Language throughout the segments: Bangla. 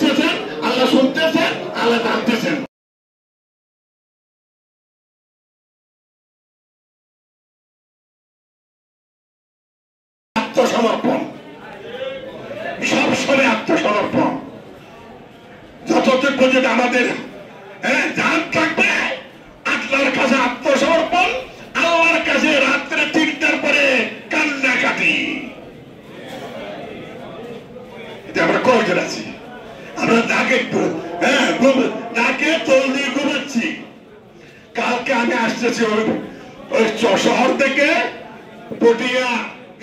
দেখতেছেন, আল্লাহ শুনতেছেন, আল্লাহ জানতেছেন। আত্মসমর্পণ, সবসময় আত্মসমর্পণ। যতটুকু পর্যন্ত আমাদের জান থাকবে আল্লাহর কাছে আত্মসমর্পণ, আল্লাহর কাছে রাত্রে 3টার পরে কান্নাকাটি। আমরা কয়জন আছি? আমরা নাকে তোল দিয়ে ঘুমাচ্ছি। কালকে আমি আসতেছি ওই শহর থেকে পটিয়া,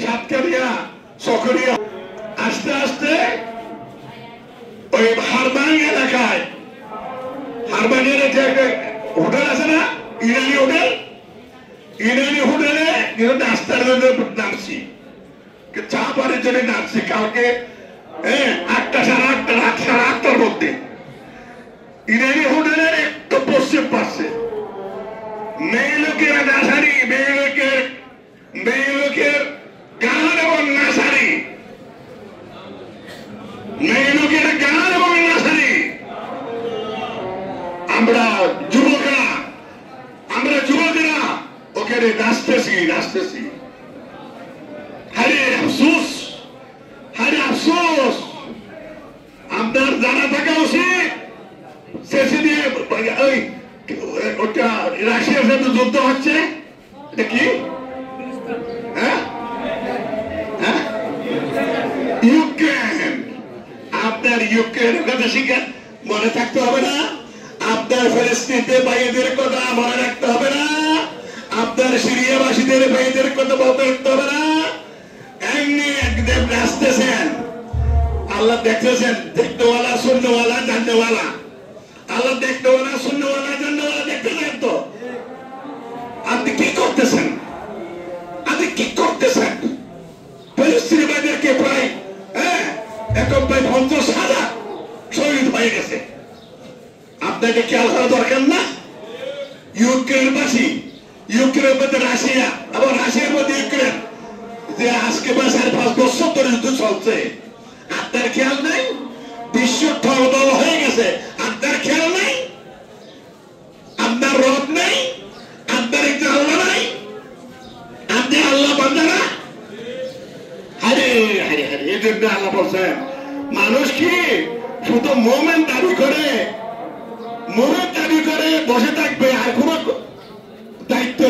সাতকারিয়া, চকরিয়া আস্তে আস্তে ওই হারবানি এলাকায়, হারবানির যে হোটেল আছে না, ইরানি হোটেল, ইরানি হোটেলে নাস্তার জন্য নামছি, চা পানের জন্য নামছি। কালকে 8টা, 8:30, রাত 8:30টার মধ্যে ইরানি হোটেলের একটু পশ্চিম পাশে মেয়ে লোকের নাসারি, মেয়ে লোকের গান এবং নাসারি, মেয়ে লোকের গান এবং নাসারি। আমরা যুবকেরা ওখানে নাচতেছি। হারে আফসোস, আপনার জানা থাকা উচিত রাশিয়ার সাথে যুদ্ধ হচ্ছে, এটা কি ইউক্রেন। আপনার ইউক্রেনের কথা শিখে মনে থাকতে হবে না, আপনার ফিলিস্তিনের ভাইদের কথা মনে রাখতে হবে না, আপনার সিরিয়াবাসীদের ভাইদের কথা মনে রাখতে হবে না। এমনি একদম নাচতেছেন, আল্লাহ দেখতেছেন, দেখতেওয়ালা, শুননেওয়ালা, জাননেওয়ালা। আল্লাহ দেখতেওয়ালা, শুননেওয়ালা, জাননেওয়ালা দেখতেছেন তো। আপনি কি করতেছেন? ফিলিস্তিনি ভাইদেরকে প্রায় এখন প্রায় 50,000 শহীদ হয়ে গেছে। আপনাকে খেয়াল করা দরকার না? ইউক্রেনবাসী, ইউক্রেনের মধ্যে রাশিয়া, আবার রাশিয়ার মধ্যে ইউক্রেন, যে আজকে 4-5 বছর ধরে যুদ্ধ চলছে। আপনার খেয়াল নাই? বিশ্ব ঠলবল হয়ে গেছে, আপনার খেয়াল নাই? আপনার রব নাই? আপনার একটা আল্লাহ নাই? আপনি আল্লাহ বান্দা না? আরে এই জন্য আল্লাহ বলছেন, মানুষ কি শুধু মোমেন দাবি করে বসে থাকবে আর কোন দায়িত্ব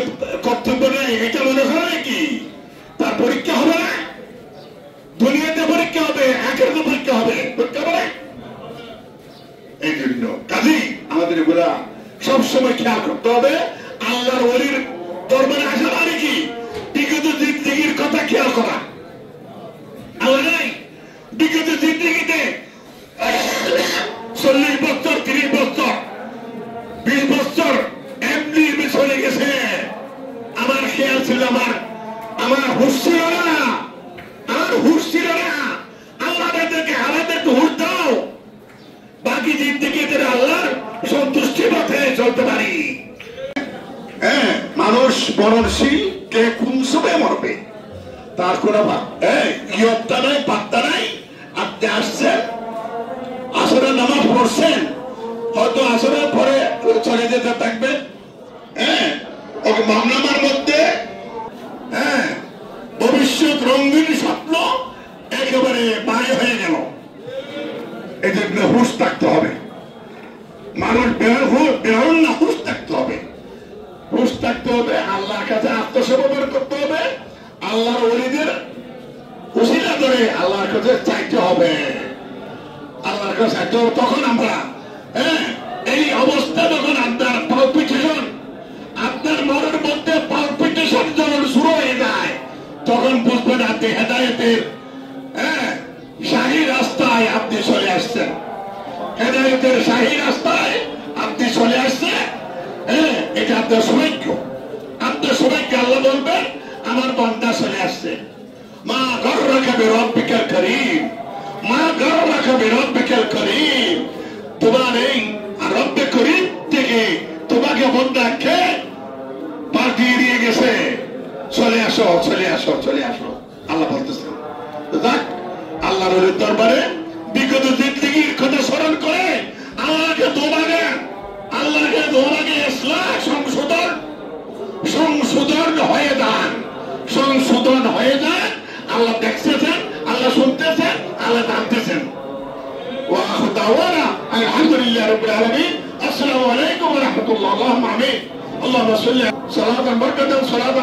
কর্তব্য নেই, এটা মনে করে কি তার পরীক্ষা হবে না? দুনিয়াতে পরীক্ষা হবে, আখিরাতে পরীক্ষা হবে, পরীক্ষা হবে। এই জন্য কাজেই আমাদের এগুলা সবসময় খেয়াল করতে হবে। আল্লাহর ওলির দরবারে আসা মানে কি? বিগত জিন্দেগির কথা খেয়াল করা। আল্লাহ নাই বিগত জিন্দেগিতে 40 বছর, 30 বছর, 20 বছর এমনি চলে গেছে। আমার খেয়াল ছিল, আমার হুশ ছিল না, আল্লাহ আমাদেরকে হুশ দাও, বাকি জিন্দেগিতে আল্লাহর সন্তুষ্টি পথে চলতে পারি। মানুষ মরণশীল, কে কোন সময় মরবে তার কোনো ইয়ত্তা নাই, পাত্তা নাই। আপনি আসছেন, আসরের নামাজ পড়ছেন, হয়তো আসরের পরে চলে যেতে থাকবেন। মামলার মধ্যে ভবিষ্যৎ রঙিন স্বপ্ন একেবারে মায় হয়ে গেল। এই জন্য হুশ থাকতে হবে। মানুষ বেরোন না, হুশ থাকতে হবে। আল্লাহর কাছে আত্মসমর্পণ করতে হবে, আল্লাহর ওলিদের উসিলা ধরে আল্লাহর কাছে চাইতে হবে, আল্লাহর কাছে চাইতে হবে। তখন আমরা এই অবস্থা, যখন আপনার পালপিটেশন, আপনার মনের মধ্যে পালপিটেশন যখন শুরু হয়ে যায়, তখন বুঝবেন আপনি হেদায়েতের শাহী রাস্তায় আপনি চলে আসছেন। হেদায়েতের শাহী রাস্তায় আপনি চলে আসছেন। এটা আপনার সৌভাগ্য। আল্লাহ বলবেন, আমার বান্দা চলে আসছে। মা গর্রাকা বিরব্বিকাল কারীম, তোমার এই রব্বে করিম থেকে তোমাকে বান্দাকে পাঠিয়ে দিয়ে গেছে। চলে আসো। আল্লাহ বলতেছেন। আল্লাহর দরবারে বিগত জিন্দেগির কথা স্মরণ দেওয়ার আগে ইসলাহ সংশোধন হয়ে যান, সংশোধন হয়ে যান। আল্লাহ দেখতেছেন, আল্লাহ শুনতেছেন, আল্লাহ জানতেছেন। وآخر دعوانا الحمد لله رب العالمين. السلام عليكم ورحمة الله. اللهم آمين. اللهم صل صلاة بركة صلاة